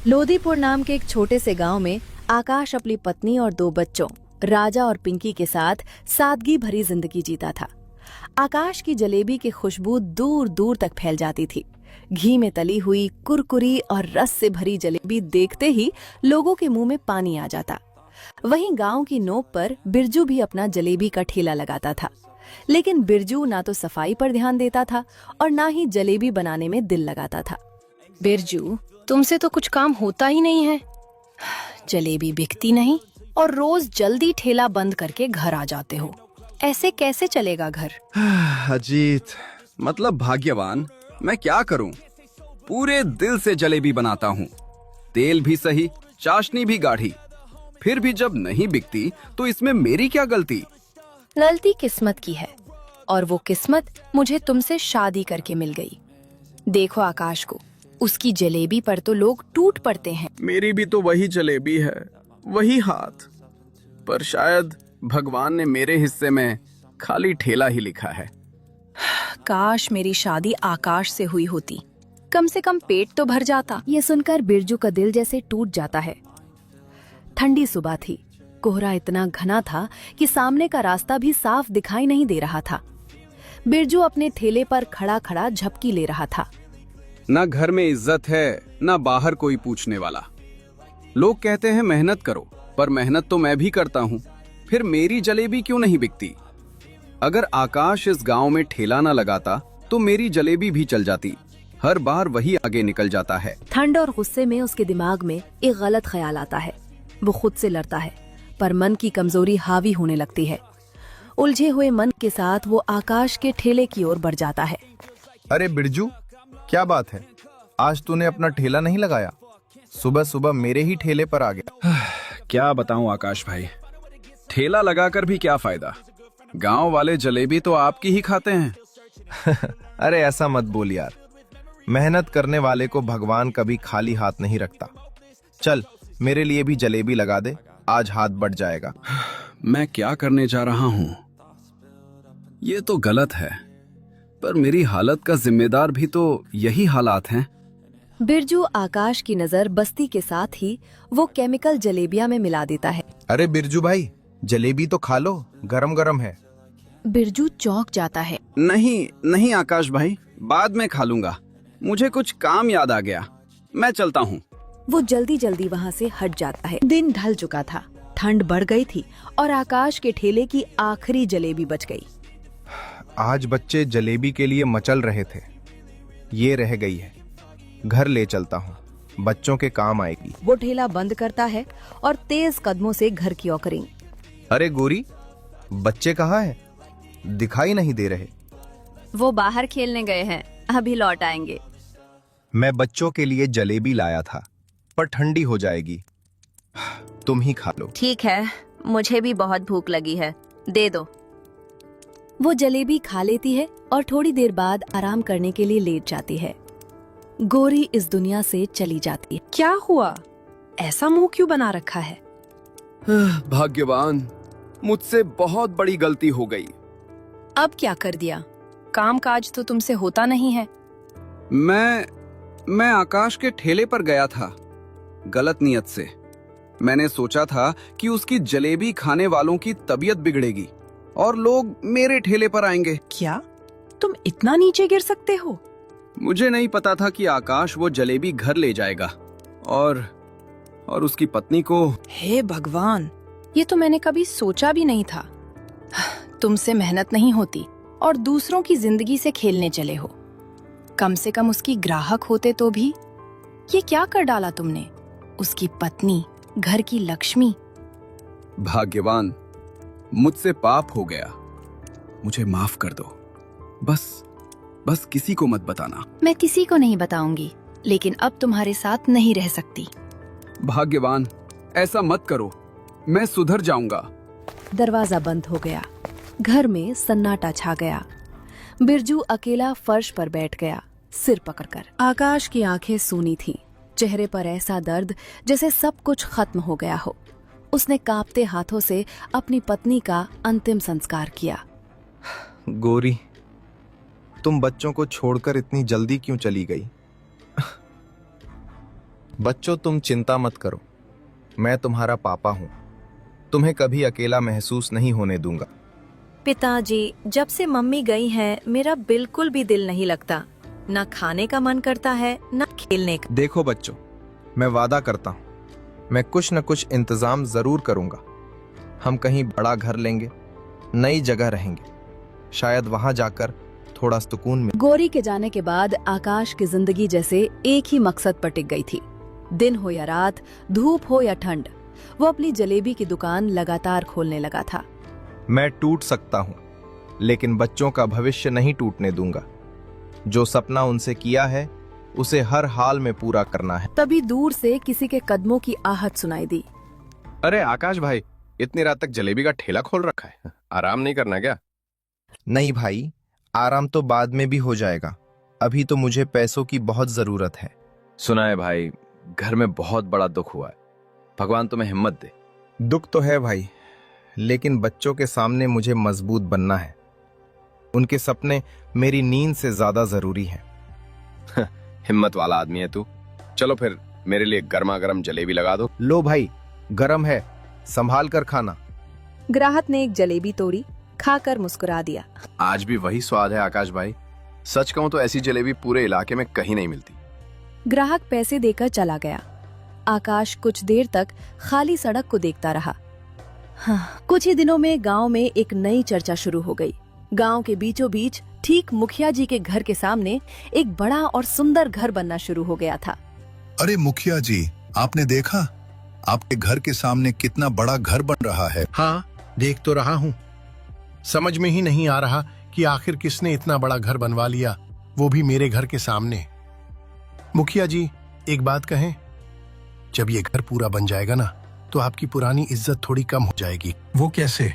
लोधीपुर नाम के एक छोटे से गांव में आकाश अपनी पत्नी और 2 बच्चों राजा और पिंकी के साथ सादगी भरी जिंदगी जीता था। आकाश की जलेबी की खुशबू दूर दूर तक फैल जाती थी। घी में तली हुई कुरकुरी और रस से भरी जलेबी देखते ही लोगों के मुंह में पानी आ जाता। वहीं गांव की नोक पर बिरजू भी अपना जलेबी का ठेला लगाता था, लेकिन बिरजू ना तो सफाई पर ध्यान देता था और ना ही जलेबी बनाने में दिल लगाता था। बिरजू, तुमसे तो कुछ काम होता ही नहीं है। जलेबी बिकती नहीं और रोज जल्दी ठेला बंद करके घर आ जाते हो। ऐसे कैसे चलेगा घर? अजीत, मतलब भाग्यवान। मैं क्या करूं? पूरे दिल से जलेबी बनाता हूं, तेल भी सही, चाशनी भी गाढ़ी। फिर भी जब नहीं बिकती तो इसमें मेरी क्या गलती? गलती किस्मत की है, और वो किस्मत मुझे तुमसे शादी करके मिल गई। देखो आकाश को, उसकी जलेबी पर तो लोग टूट पड़ते हैं। मेरी भी तो वही जलेबी है, वही हाथ, पर शायद भगवान ने मेरे हिस्से में खाली ठेला ही लिखा है। काश मेरी शादी आकाश से हुई होती, कम से कम पेट तो भर जाता। ये सुनकर बिरजू का दिल जैसे टूट जाता है। ठंडी सुबह थी, कोहरा इतना घना था कि सामने का रास्ता भी साफ दिखाई नहीं दे रहा था। बिरजू अपने ठेले पर खड़ा खड़ा झपकी ले रहा था। ना घर में इज्जत है, ना बाहर कोई पूछने वाला। लोग कहते हैं मेहनत करो, पर मेहनत तो मैं भी करता हूँ। फिर मेरी जलेबी क्यों नहीं बिकती? अगर आकाश इस गांव में ठेला न लगाता तो मेरी जलेबी भी चल जाती। हर बार वही आगे निकल जाता है। ठंड और गुस्से में उसके दिमाग में एक गलत ख्याल आता है। वो खुद से लड़ता है, पर मन की कमजोरी हावी होने लगती है। उलझे हुए मन के साथ वो आकाश के ठेले की ओर बढ़ जाता है। अरे बिरजू, क्या बात है? आज तूने अपना ठेला नहीं लगाया? सुबह सुबह मेरे ही ठेले पर आ गया। क्या बताऊं आकाश भाई, ठेला लगाकर भी क्या फायदा? गांव वाले जलेबी तो आपकी ही खाते हैं। अरे ऐसा मत बोल यार, मेहनत करने वाले को भगवान कभी खाली हाथ नहीं रखता। चल मेरे लिए भी जलेबी लगा दे, आज हाथ बढ़ जाएगा। मैं क्या करने जा रहा हूँ? ये तो गलत है, पर मेरी हालत का जिम्मेदार भी तो यही हालात हैं। बिरजू आकाश की नजर बस्ती के साथ ही वो केमिकल जलेबिया में मिला देता है। अरे बिरजू भाई, जलेबी तो खा लो, गरम गरम है। बिरजू चौंक जाता है। नहीं नहीं आकाश भाई, बाद में खा लूंगा। मुझे कुछ काम याद आ गया, मैं चलता हूँ। वो जल्दी जल्दी वहाँ से हट जाता है। दिन ढल चुका था, ठंड बढ़ गई थी और आकाश के ठेले की आखिरी जलेबी बच गई। आज बच्चे जलेबी के लिए मचल रहे थे, ये रह गई है। घर ले चलता हूँ, बच्चों के काम आएगी। वो ठेला बंद करता है और तेज कदमों से घर की ओर करें। अरे गोरी, बच्चे कहाँ हैं? दिखाई नहीं दे रहे। वो बाहर खेलने गए हैं, अभी लौट आएंगे। मैं बच्चों के लिए जलेबी लाया था, पर ठंडी हो जाएगी, तुम ही खा लो। ठीक है, मुझे भी बहुत भूख लगी है, दे दो। वो जलेबी खा लेती है और थोड़ी देर बाद आराम करने के लिए लेट जाती है। गोरी इस दुनिया से चली जाती है। क्या हुआ? ऐसा मुंह क्यों बना रखा है? भाग्यवान, मुझसे बहुत बड़ी गलती हो गई। अब क्या कर दिया? काम काज तो तुमसे होता नहीं है। मैं आकाश के ठेले पर गया था, गलत नियत से। मैंने सोचा था कि उसकी जलेबी खाने वालों की तबीयत बिगड़ेगी और लोग मेरे ठेले पर आएंगे। क्या तुम इतना नीचे गिर सकते हो? मुझे नहीं पता था कि आकाश वो जलेबी घर ले जाएगा और उसकी पत्नी को। हे भगवान, ये तो मैंने कभी सोचा भी नहीं था। तुमसे मेहनत नहीं होती और दूसरों की जिंदगी से खेलने चले हो। कम से कम उसकी ग्राहक होते तो भी। ये क्या कर डाला तुमने? उसकी पत्नी, घर की लक्ष्मी। भाग्यवान, मुझसे पाप हो गया, मुझे माफ कर दो। बस किसी को मत बताना। मैं किसी को नहीं बताऊंगी, लेकिन अब तुम्हारे साथ नहीं रह सकती। भाग्यवान, ऐसा मत करो, मैं सुधर जाऊंगा। दरवाजा बंद हो गया। घर में सन्नाटा छा गया। बिरजू अकेला फर्श पर बैठ गया, सिर पकड़कर। आकाश की आंखें सूनी थीं, चेहरे पर ऐसा दर्द जैसे सब कुछ खत्म हो गया हो। उसने कांपते हाथों से अपनी पत्नी का अंतिम संस्कार किया। गोरी, तुम बच्चों को छोड़कर इतनी जल्दी क्यों चली गई? बच्चों, तुम चिंता मत करो, मैं तुम्हारा पापा हूं। तुम्हें कभी अकेला महसूस नहीं होने दूंगा। पिताजी, जब से मम्मी गई हैं, मेरा बिल्कुल भी दिल नहीं लगता। न खाने का मन करता है, न खेलने का। देखो बच्चों, मैं वादा करता हूं, मैं कुछ न कुछ इंतजाम जरूर करूंगा। हम कहीं बड़ा घर लेंगे, नई जगह रहेंगे, शायद वहां जाकर थोड़ा सुकून मिले। गौरी के जाने के बाद आकाश की जिंदगी जैसे एक ही मकसद पर टिक गई थी। दिन हो या रात, धूप हो या ठंड, वो अपनी जलेबी की दुकान लगातार खोलने लगा था। मैं टूट सकता हूं, लेकिन बच्चों का भविष्य नहीं टूटने दूंगा। जो सपना उनसे किया है, उसे हर हाल में पूरा करना है। तभी दूर से किसी के कदमों की आहट सुनाई दी। अरे आकाश भाई, इतनी रात तक जलेबी का ठेला खोल रखा है, आराम नहीं करना क्या? नहीं भाई, आराम तो बाद में भी हो जाएगा। अभी तो मुझे पैसों की बहुत जरूरत है। सुना है भाई, घर में बहुत बड़ा दुख हुआ है, भगवान तुम्हें हिम्मत दे। दुख तो है भाई, लेकिन बच्चों के सामने मुझे मजबूत बनना है। उनके सपने मेरी नींद से ज्यादा जरूरी हैं। हिम्मत वाला आदमी है तू। चलो फिर मेरे लिए गर्मा गर्म जलेबी लगा दो। लो भाई, गरम है, संभाल कर खाना। ग्राहक ने एक जलेबी तोड़ी, खाकर मुस्कुरा दिया। आज भी वही स्वाद है आकाश भाई, सच कहूं तो ऐसी जलेबी पूरे इलाके में कहीं नहीं मिलती। ग्राहक पैसे देकर चला गया। आकाश कुछ देर तक खाली सड़क को देखता रहा। हाँ, कुछ ही दिनों में गांव में एक नई चर्चा शुरू हो गई। गांव के बीचों बीच, ठीक मुखिया जी के घर के सामने, एक बड़ा और सुंदर घर बनना शुरू हो गया था। अरे मुखिया जी, आपने देखा आपके घर के सामने कितना बड़ा घर बन रहा है? हाँ, देख तो रहा हूँ। समझ में ही नहीं आ रहा कि आखिर किसने इतना बड़ा घर बनवा लिया, वो भी मेरे घर के सामने। मुखिया जी, एक बात कहें, जब ये घर पूरा बन जाएगा ना, तो आपकी पुरानी इज्जत थोड़ी कम हो जाएगी। वो कैसे?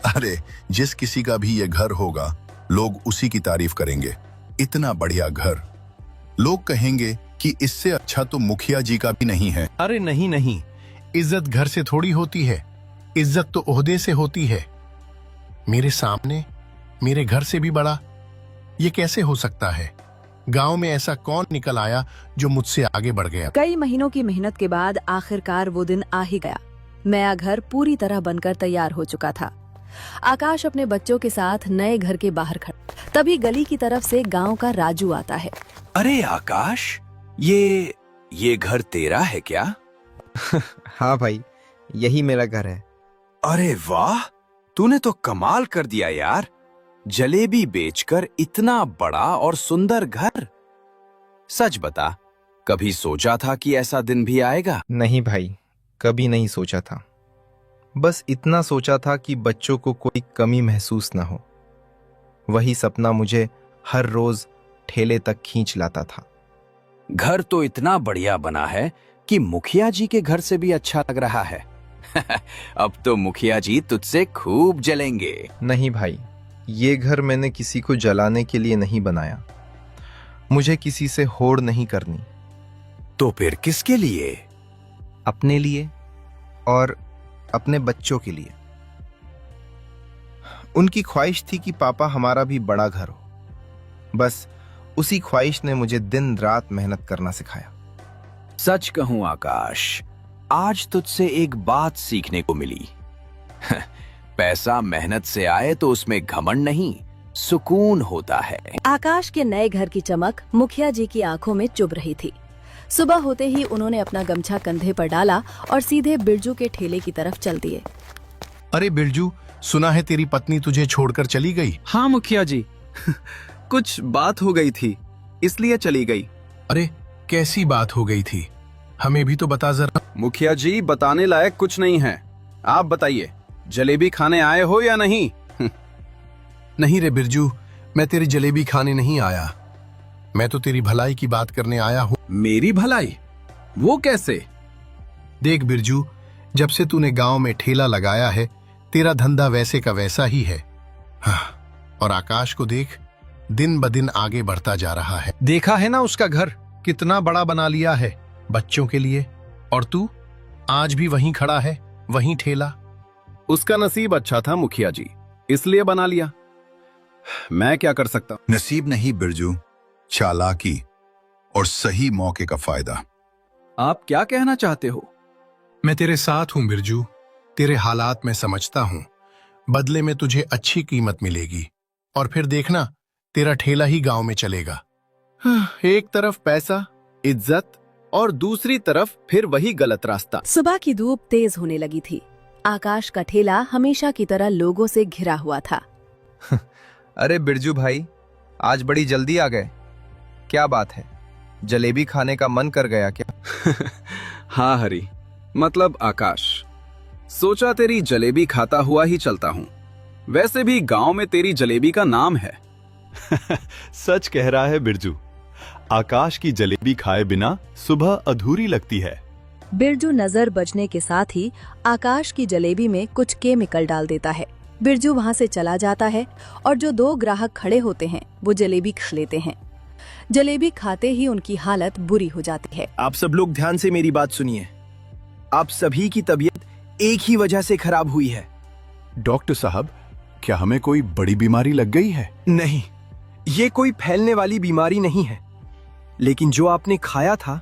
अरे, जिस किसी का भी ये घर होगा, लोग उसी की तारीफ करेंगे। इतना बढ़िया घर, लोग कहेंगे कि इससे अच्छा तो मुखिया जी का भी नहीं है। अरे नहीं नहीं, इज्जत घर से थोड़ी होती है, इज्जत तो ओहदे से होती है। मेरे सामने, मेरे घर से भी बड़ा, ये कैसे हो सकता है? गांव में ऐसा कौन निकल आया जो मुझसे आगे बढ़ गया? कई महीनों की मेहनत के बाद आखिरकार वो दिन आ ही गया। नया घर पूरी तरह बनकर तैयार हो चुका था। आकाश अपने बच्चों के साथ नए घर के बाहर खड़ा। तभी गली की तरफ से गांव का राजू आता है। अरे आकाश, ये घर तेरा है क्या? हाँ भाई, यही मेरा घर है। अरे वाह, तूने तो कमाल कर दिया यार। जलेबी बेचकर इतना बड़ा और सुंदर घर। सच बता, कभी सोचा था कि ऐसा दिन भी आएगा? नहीं भाई, कभी नहीं सोचा था। बस इतना सोचा था कि बच्चों को कोई कमी महसूस ना हो। वही सपना मुझे हर रोज ठेले तक खींच लाता था। घर तो इतना बढ़िया बना है कि मुखिया जी के घर से भी अच्छा लग रहा है। अब तो मुखिया जी तुझसे खूब जलेंगे। नहीं भाई, ये घर मैंने किसी को जलाने के लिए नहीं बनाया। मुझे किसी से होड़ नहीं करनी। तो फिर किसके लिए? अपने लिए और अपने बच्चों के लिए। उनकी ख्वाहिश थी कि पापा हमारा भी बड़ा घर हो। बस उसी ख्वाहिश ने मुझे दिन रात मेहनत करना सिखाया। सच कहूं आकाश, आज तुझसे एक बात सीखने को मिली। पैसा मेहनत से आए तो उसमें घमंड नहीं, सुकून होता है। आकाश के नए घर की चमक मुखिया जी की आंखों में चुभ रही थी। सुबह होते ही उन्होंने अपना गमछा कंधे पर डाला और सीधे बिरजू के ठेले की तरफ चल दिए। अरे बिरजू, सुना है तेरी पत्नी तुझे छोड़कर चली गई? हाँ मुखिया जी, कुछ बात हो गई थी, इसलिए चली गई। अरे कैसी बात हो गई थी, हमें भी तो बता जरा। मुखिया जी, बताने लायक कुछ नहीं है। आप बताइए, जलेबी खाने आए हो या नहीं? नहीं रे बिरजू, मैं तेरी जलेबी खाने नहीं आया। मैं तो तेरी भलाई की बात करने आया हूँ। मेरी भलाई? वो कैसे? देख बिरजू, जब से तूने गांव में ठेला लगाया है, तेरा धंधा वैसे का वैसा ही है। हाँ, और आकाश को देख, दिन ब दिन आगे बढ़ता जा रहा है। देखा है ना उसका घर कितना बड़ा बना लिया है बच्चों के लिए, और तू आज भी वहीं खड़ा है, वहीं ठेला। उसका नसीब अच्छा था मुखिया जी, इसलिए बना लिया। मैं क्या कर सकता हूं? नसीब नहीं बिरजू, चालाकी और सही मौके का फायदा। आप क्या कहना चाहते हो? मैं तेरे साथ हूं बिरजू। तेरे हालात मैं समझता हूं। बदले में तुझे अच्छी कीमत मिलेगी और फिर देखना तेरा ठेला ही गांव में चलेगा। एक तरफ पैसा, इज्जत और दूसरी तरफ फिर वही गलत रास्ता। सुबह की धूप तेज होने लगी थी। आकाश का ठेला हमेशा की तरह लोगों से घिरा हुआ था। अरे बिरजू भाई, आज बड़ी जल्दी आ गए। क्या बात है, जलेबी खाने का मन कर गया क्या? हाँ हरी, मतलब आकाश, सोचा तेरी जलेबी खाता हुआ ही चलता हूँ। वैसे भी गांव में तेरी जलेबी का नाम है। सच कह रहा है बिरजू, आकाश की जलेबी खाए बिना सुबह अधूरी लगती है। बिरजू नजर बचने के साथ ही आकाश की जलेबी में कुछ केमिकल डाल देता है। बिरजू वहाँ से चला जाता है और जो दो ग्राहक खड़े होते हैं वो जलेबी खा लेते हैं। जलेबी खाते ही उनकी हालत बुरी हो जाती है। आप सब लोग ध्यान से मेरी बात सुनिए। आप सभी की तबीयत एक ही वजह से खराब हुई है। डॉक्टर साहब, क्या हमें कोई बड़ी बीमारी लग गई है? नहीं, ये कोई फैलने वाली बीमारी नहीं है, लेकिन जो आपने खाया था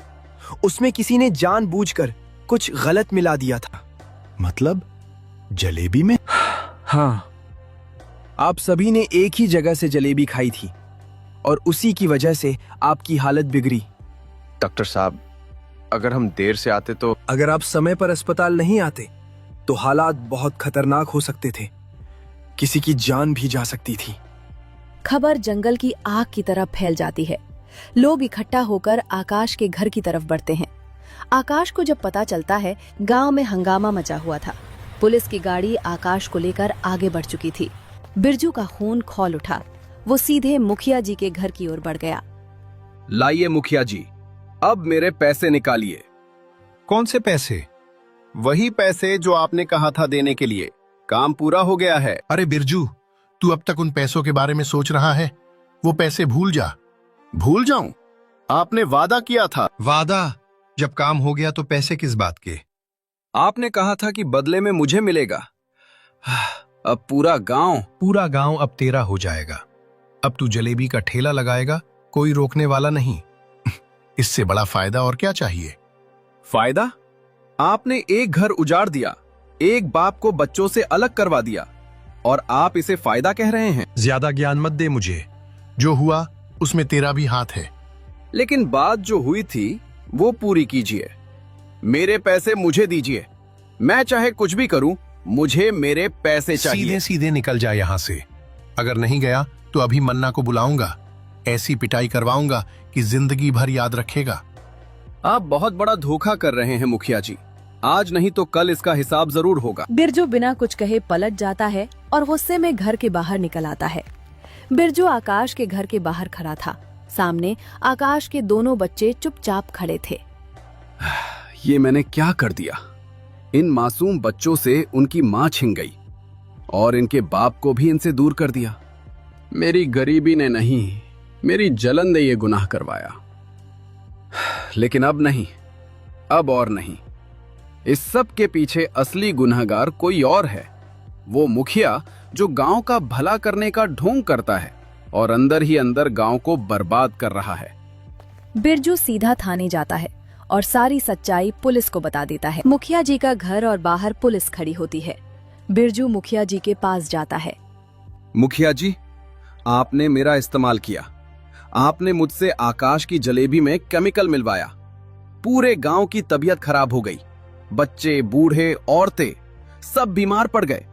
उसमें किसी ने जानबूझकर कुछ गलत मिला दिया था। मतलब जलेबी में? हाँ, आप सभी ने एक ही जगह से जलेबी खाई थी और उसी की वजह से आपकी हालत बिगड़ी। डॉक्टर साहब, अगर हम देर से आते तो? अगर आप समय पर अस्पताल नहीं आते तो हालात बहुत खतरनाक हो सकते थे। किसी की जान भी जा सकती थी। खबर जंगल की आग की तरह फैल जाती है। लोग इकट्ठा होकर आकाश के घर की तरफ बढ़ते हैं। आकाश को जब पता चलता है, गांव में हंगामा मचा हुआ था। पुलिस की गाड़ी आकाश को लेकर आगे बढ़ चुकी थी। बिरजू का खून खौल उठा। वो सीधे मुखिया जी के घर की ओर बढ़ गया। लाइए मुखिया जी, अब मेरे पैसे निकालिए। कौन से पैसे? वही पैसे जो आपने कहा था देने के लिए। काम पूरा हो गया है। अरे बिरजू, तू अब तक उन पैसों के बारे में सोच रहा है? वो पैसे भूल जा। भूल जाऊं? आपने वादा किया था। वादा? जब काम हो गया तो पैसे किस बात के? आपने कहा था कि बदले में मुझे मिलेगा। अब पूरा गांव अब तेरा हो जाएगा। अब तू जलेबी का ठेला लगाएगा, कोई रोकने वाला नहीं। इससे बड़ा फायदा और क्या चाहिए? फायदा? आपने एक घर उजाड़ दिया, एक बाप को बच्चों से अलग करवा दिया, और आप इसे फायदा कह रहे हैं? ज्यादा ज्ञान मत दे मुझे। जो हुआ उसमें तेरा भी हाथ है। लेकिन बात जो हुई थी वो पूरी कीजिए। मेरे पैसे मुझे दीजिए। मैं चाहे कुछ भी करूं, मुझे मेरे पैसे चाहिए। सीधे सीधे निकल जा यहाँ से। अगर नहीं गया तो अभी मन्ना को बुलाऊंगा। ऐसी पिटाई करवाऊंगा कि जिंदगी भर याद रखेगा। आप बहुत बड़ा धोखा कर रहे हैं मुखिया जी। आज नहीं तो कल इसका हिसाब जरूर होगा। बिरजू बिना कुछ कहे पलट जाता है और गुस्से में घर के बाहर निकल आता है। बिरजू आकाश के घर के बाहर खड़ा था। सामने आकाश के दोनों बच्चे चुपचाप खड़े थे। ये मैंने क्या कर दिया? इन मासूम बच्चों से उनकी माँ छिन गई और इनके बाप को भी इनसे दूर कर दिया। मेरी गरीबी ने नहीं, मेरी जलन ने ये गुनाह करवाया। लेकिन अब नहीं, अब और नहीं। इस सब के पीछे असली गुनहगार कोई और है। वो मुखिया जो गांव का भला करने का ढोंग करता है और अंदर ही अंदर गांव को बर्बाद कर रहा है। बिरजू सीधा थाने जाता है और सारी सच्चाई पुलिस को बता देता है। मुखिया जी का घर और बाहर पुलिस खड़ी होती है। बिरजू मुखिया जी के पास जाता है। मुखिया जी, आपने मेरा इस्तेमाल किया। आपने मुझसे आकाश की जलेबी में केमिकल मिलवाया। पूरे गांव की तबीयत खराब हो गई। बच्चे, बूढ़े, औरतें सब बीमार पड़ गए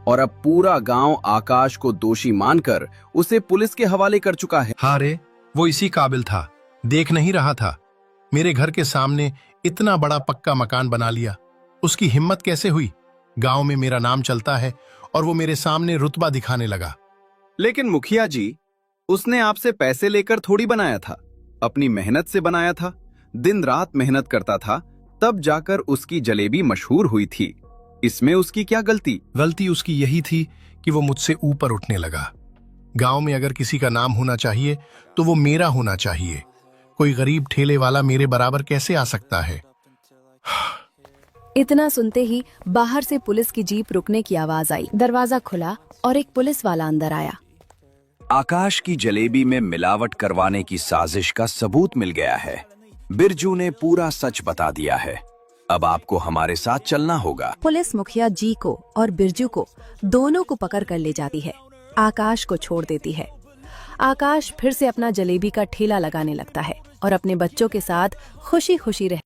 और अब पूरा गांव आकाश को दोषी मानकर उसे पुलिस के हवाले कर चुका है। हाँ रे, वो इसी काबिल था। देख नहीं रहा था? मेरे घर के सामने इतना बड़ा पक्का मकान बना लिया। उसकी हिम्मत कैसे हुई? गांव में मेरा नाम चलता है और वो मेरे सामने रुतबा दिखाने लगा। लेकिन मुखिया जी, उसने आपसे पैसे लेकर थोड़ी बनाया था, अपनी मेहनत से बनाया था। दिन रात मेहनत करता था, तब जाकर उसकी जलेबी मशहूर हुई थी। इसमें उसकी क्या गलती? गलती उसकी यही थी कि वो मुझसे ऊपर उठने लगा। गांव में अगर किसी का नाम होना चाहिए तो वो मेरा होना चाहिए। कोई गरीब ठेले वाला मेरे बराबर कैसे आ सकता है? इतना सुनते ही बाहर से पुलिस की जीप रुकने की आवाज आई। दरवाजा खुला और एक पुलिस वाला अंदर आया। आकाश की जलेबी में मिलावट करवाने की साजिश का सबूत मिल गया है। बिरजू ने पूरा सच बता दिया है। अब आपको हमारे साथ चलना होगा। पुलिस मुखिया जी को और बिरजू को दोनों को पकड़ कर ले जाती है। आकाश को छोड़ देती है। आकाश फिर से अपना जलेबी का ठेला लगाने लगता है और अपने बच्चों के साथ खुशी खुशी रह